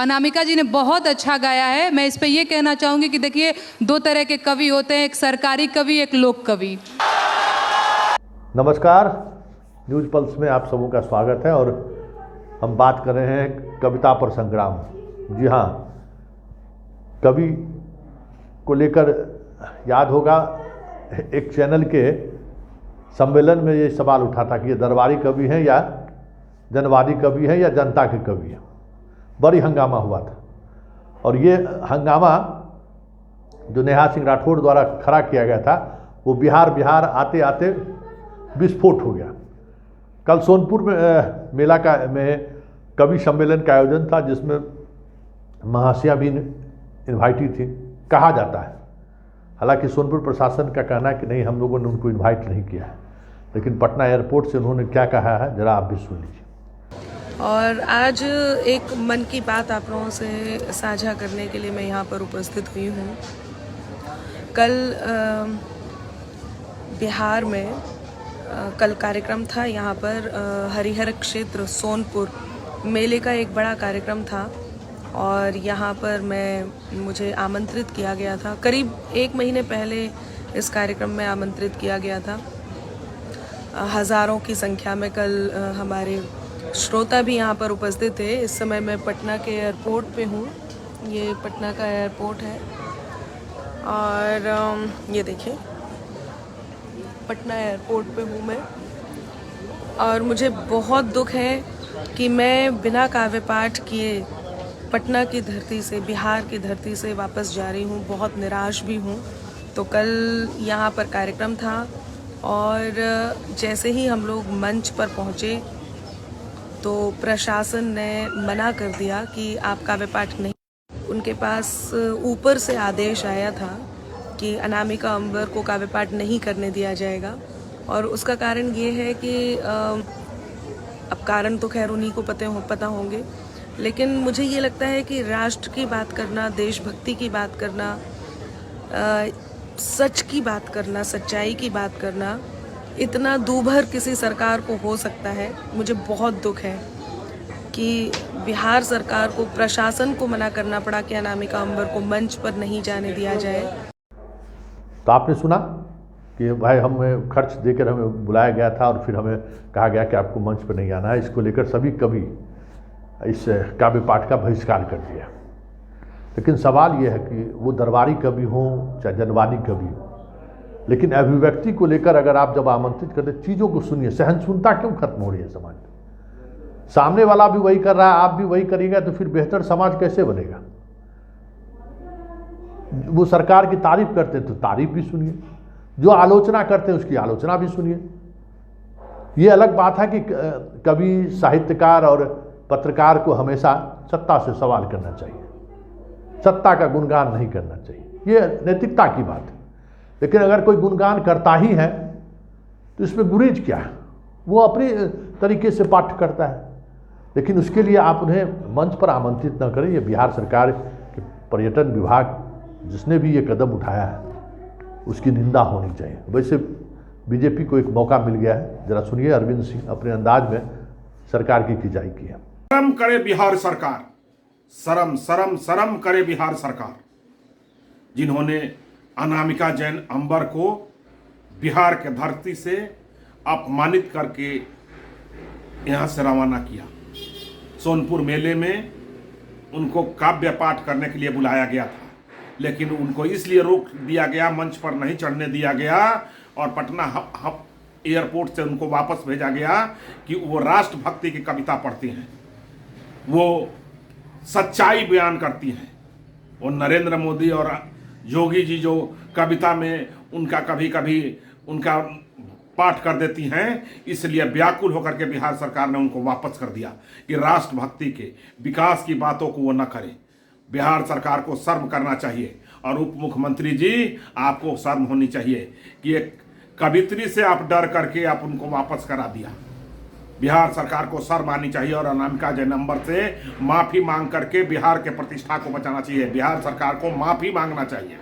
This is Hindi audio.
अनामिका जी ने बहुत अच्छा गाया है। मैं इस पे ये कहना चाहूँगी कि देखिए, दो तरह के कवि होते हैं, एक सरकारी कवि, एक लोक कवि। नमस्कार, न्यूज़ पल्स में आप सबों का स्वागत है और हम बात कर रहे हैं कविता पर संग्राम। जी हाँ, कवि को लेकर याद होगा एक चैनल के सम्मेलन में ये सवाल उठा था कि ये दरबारी कवि हैं या जनवादी कवि हैं या जनता के कवि हैं। बड़ी हंगामा हुआ था और ये हंगामा जो नेहा सिंह राठौड़ द्वारा खड़ा किया गया था वो बिहार आते आते विस्फोट हो गया। कल सोनपुर में मेला में कवि सम्मेलन का आयोजन था जिसमें महाशया भी इन्वाइटी थी, कहा जाता है। हालांकि सोनपुर प्रशासन का कहना है कि नहीं, हम लोगों ने उनको इन्वाइट नहीं किया है, लेकिन पटना एयरपोर्ट से उन्होंने क्या कहा है जरा आप भी सुन लीजिए। और आज एक मन की बात आप लोगों से साझा करने के लिए मैं यहाँ पर उपस्थित हुई हूँ। कल बिहार में कल कार्यक्रम था यहाँ पर हरिहर क्षेत्र सोनपुर मेले का एक बड़ा कार्यक्रम था और यहाँ पर मुझे आमंत्रित किया गया था। करीब एक महीने पहले इस कार्यक्रम में आमंत्रित किया गया था। हज़ारों की संख्या में कल हमारे श्रोता भी यहाँ पर उपस्थित थे। इस समय मैं पटना के एयरपोर्ट पे हूँ। ये पटना का एयरपोर्ट है और ये देखिए पटना एयरपोर्ट पे हूँ मैं। और मुझे बहुत दुख है कि मैं बिना काव्य पाठ किए पटना की धरती से, बिहार की धरती से वापस जा रही हूँ। बहुत निराश भी हूँ। तो कल यहाँ पर कार्यक्रम था और जैसे ही हम लोग मंच पर पहुँचे तो प्रशासन ने मना कर दिया कि आप काव्य पाठ नहीं। उनके पास ऊपर से आदेश आया था कि अनामिका अंबर को काव्य पाठ नहीं करने दिया जाएगा और उसका कारण ये है कि अब कारण तो खैर उन्हीं को पता होंगे, लेकिन मुझे ये लगता है कि राष्ट्र की बात करना, देशभक्ति की बात करना, सच की बात करना, सच्चाई की बात करना इतना दूभर किसी सरकार को हो सकता है। मुझे बहुत दुख है कि बिहार सरकार को, प्रशासन को मना करना पड़ा कि अनामिका अंबर को मंच पर नहीं जाने दिया जाए। तो आपने सुना कि भाई हमें खर्च देकर हमें बुलाया गया था और फिर हमें कहा गया कि आपको मंच पर नहीं आना है। इसको लेकर सभी कवि इस काव्य पाठ का बहिष्कार कर दिया। लेकिन सवाल ये है कि वो दरबारी कवि हों चाहे जनवादी कवि हों, लेकिन अभिव्यक्ति को लेकर अगर आप जब आमंत्रित करते, चीज़ों को सुनिए। सहनशीलता क्यों खत्म हो रही है समाज में? सामने वाला भी वही कर रहा है, आप भी वही करिएगा तो फिर बेहतर समाज कैसे बनेगा? वो सरकार की तारीफ करते हैं तो तारीफ भी सुनिए, जो आलोचना करते हैं उसकी आलोचना भी सुनिए। ये अलग बात है कि कवि, साहित्यकार और पत्रकार को हमेशा सत्ता से सवाल करना चाहिए, सत्ता का गुणगान नहीं करना चाहिए, ये नैतिकता की बात है। लेकिन अगर कोई गुणगान करता ही है तो इसमें गुरेज क्या है? वो अपने तरीके से पाठ करता है, लेकिन उसके लिए आप उन्हें मंच पर आमंत्रित न करें। ये बिहार सरकार के पर्यटन विभाग जिसने भी ये कदम उठाया है उसकी निंदा होनी चाहिए। वैसे बीजेपी को एक मौका मिल गया है। जरा सुनिए, अरविंद सिंह अपने अंदाज में सरकार की खिंचाई की है। शर्म करे बिहार सरकार, शर्म शर्म शर्म करे बिहार सरकार, जिन्होंने अनामिका जैन अंबर को बिहार के धरती से अपमानित करके यहाँ से रवाना किया। सोनपुर मेले में उनको काव्य पाठ करने के लिए बुलाया गया था, लेकिन उनको इसलिए रोक दिया गया, मंच पर नहीं चढ़ने दिया गया और पटना एयरपोर्ट से उनको वापस भेजा गया कि वो राष्ट्रभक्ति की कविता पढ़ती हैं, वो सच्चाई बयान करती हैं। और नरेंद्र मोदी और योगी जी जो कविता में उनका कभी कभी उनका पाठ कर देती हैं, इसलिए व्याकुल होकर के बिहार सरकार ने उनको वापस कर दिया कि राष्ट्रभक्ति के, विकास की बातों को वो न करें। बिहार सरकार को शर्म करना चाहिए और उप मुख्यमंत्री जी आपको शर्म होनी चाहिए कि एक कवित्री से आप डर करके आप उनको वापस करा दिया। बिहार सरकार को शर्म आनी चाहिए और अनामिका जैन अंबर से माफी मांग करके बिहार के प्रतिष्ठा को बचाना चाहिए। बिहार सरकार को माफी मांगना चाहिए।